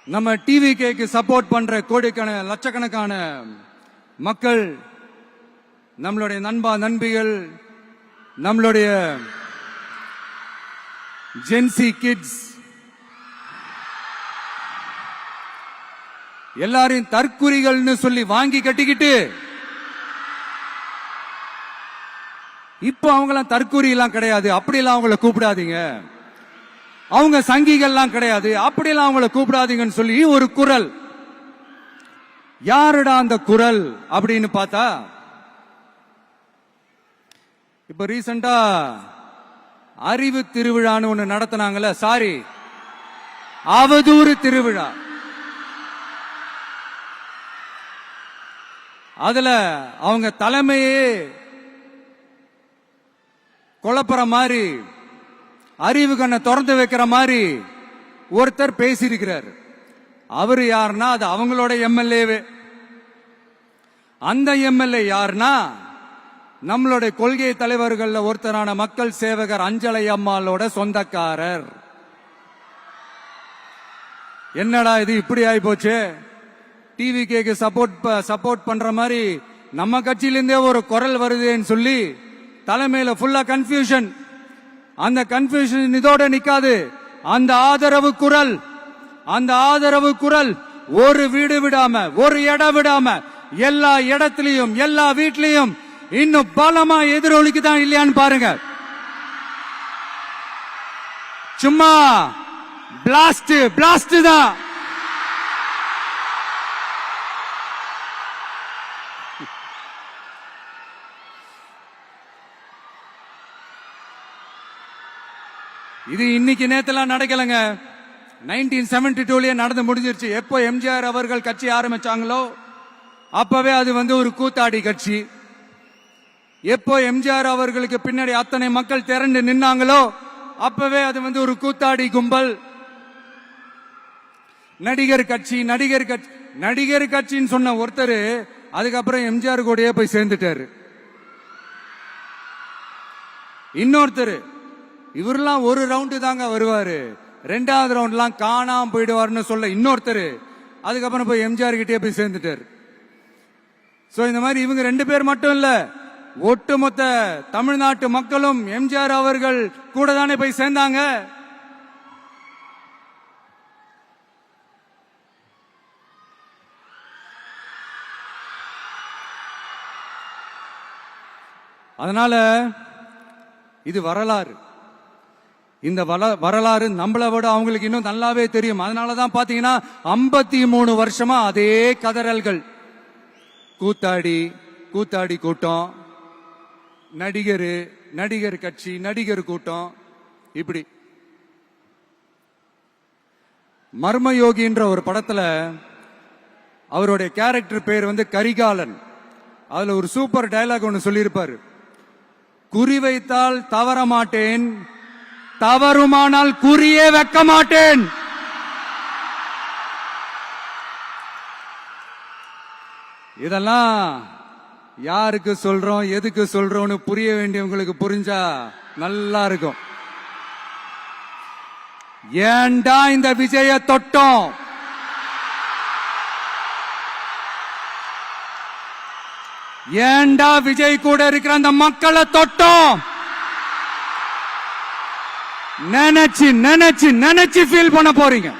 நம்ம டிவிகேக்கு சப்போர்ட் பண்ற கோடிக்கணக்கான லட்சக்கணக்கான மக்கள், நம்மளுடைய நண்பா நண்பிகள், நம்மளுடைய ஜென்சி கிட்ஸ் எல்லாரையும் தற்குறிகள்னு சொல்லி வாங்கி கட்டிக்கிட்டு இப்ப அவங்களாம் தற்குறி எல்லாம் கிடையாது, அப்படியெல்லாம் அவங்கள கூப்பிடாதீங்க. அவங்க சங்கிகள்லாம் கிடையாது, அப்படியெல்லாம் அவங்கள கூப்பிடாதீங்கன்னு சொல்லி ஒரு குரல். யாருடா அந்த குரல் அப்படின்னு பார்த்தா, இப்ப ரீசெண்டா அறிவு திருவிழான்னு ஒண்ணு நடத்தினாங்கல்ல, சாரி அவதூறு திருவிழா. அதுல அவங்க தலைமையே குழப்பற மாதிரி, அறிவு கண்ணை திறந்து வைக்கிற மாதிரி ஒருத்தர் பேசியிருக்கிறார். அவரு யாருன்னா அது அவங்களோட எம்எல்ஏவே. அந்த எம்எல்ஏ யாருன்னா நம்மளுடைய கொள்கை தலைவர்கள் ஒருத்தரான மக்கள் சேவகர் அஞ்சலை அம்மாளோட சொந்தக்காரர். என்னடா இது இப்படி ஆகி போச்சு? டிவிகேக்கு சப்போர்ட் பண்ற மாதிரி நம்ம கட்சியிலிருந்தே ஒரு குரல் வருதுன்னு சொல்லி தலைமையில ஃபுல்லா கன்ஃபியூஷன். அந்த கன்ஃபியூஷன் இதோட நிக்காது. அந்த ஆதரவு குரல் ஒரு வீடு விடாம, ஒரு இடம் விடாம, எல்லா இடத்திலையும், எல்லா வீட்லயும் இன்னும் பலமா எதிரொலிக்குதான் இல்லையான்னு பாருங்க. சும்மா பிளாஸ்ட் தான். இது இன்னைக்கு நேத்தெல்லாம் நடக்கலங்க. 1972 நடந்து முடிஞ்சிருச்சு. எப்போ எம்ஜிஆர் அவர்கள் கட்சி ஆரம்பிச்சாங்களோ அப்பவே அது ஒரு கூத்தாடி கட்சி. எப்போ எம்ஜிஆர் அவர்களுக்கு பின்னாடி அத்தனை மக்கள் திரண்டு நின்னாங்களோ அப்பவே அது ஒரு கூத்தாடி கும்பல். நடிகர் கட்சின்னு சொன்ன ஒருத்தர் அதுக்கப்புறம் எம்ஜிஆர் கூடயே போய் சேர்ந்துட்டாரு. இன்னொருத்தர் இவரெல்லாம் ஒரு ரவுண்டு தாங்க வருவாரு, ரெண்டாவது ரவுண்ட்லாம் காணாம போயிடுவாருன்னு சொல்ல இன்னொருத்தர் அதுக்கப்புறம் போய் எம்ஜிஆர் கிட்டே போய் சேர்ந்துட்டாரு. சோ இந்த மாதிரி இவங்க ரெண்டு பேர் மட்டும் இல்ல, ஒட்டுமொத்த தமிழ்நாட்டு மக்களும் எம்ஜிஆர் அவர்கள் கூட தானே போய் சேர்ந்தாங்க. அதனால இது வரலாறு. இந்த வரலாறு நம்மளை விட அவங்களுக்கு இன்னும் நல்லாவே தெரியும். அதனாலதான் பாத்தீங்கன்னா 53 வருஷமா அதே கதறல்கள். கூத்தாடி கூட்டம், நடிகர் கட்சி, நடிகர் கூட்டம், இப்படி. மர்மயோகின்ற ஒரு படத்துல அவருடைய கேரக்டர் பேர் கரிகாலன். அதுல ஒரு சூப்பர் டயலாக் ஒன்னு சொல்லியிருப்பாரு. குறி வைத்தால் தவற மாட்டேன், தவறுமானால் குறியே வைக்க மாட்டேன். இதெல்லாம் யாருக்கு சொல்றோம், எதுக்கு சொல்றோம்னு புரிய வேண்டியவங்களுக்கு புரிஞ்சா நல்லா இருக்கும். ஏண்டா இந்த விஜய தொட்டோம்? ஏண்டா விஜய் கூட இருக்கிற அந்த மக்களை தொட்டோம்? நினைச்சு ஃபீல் பண்ண போறீங்க.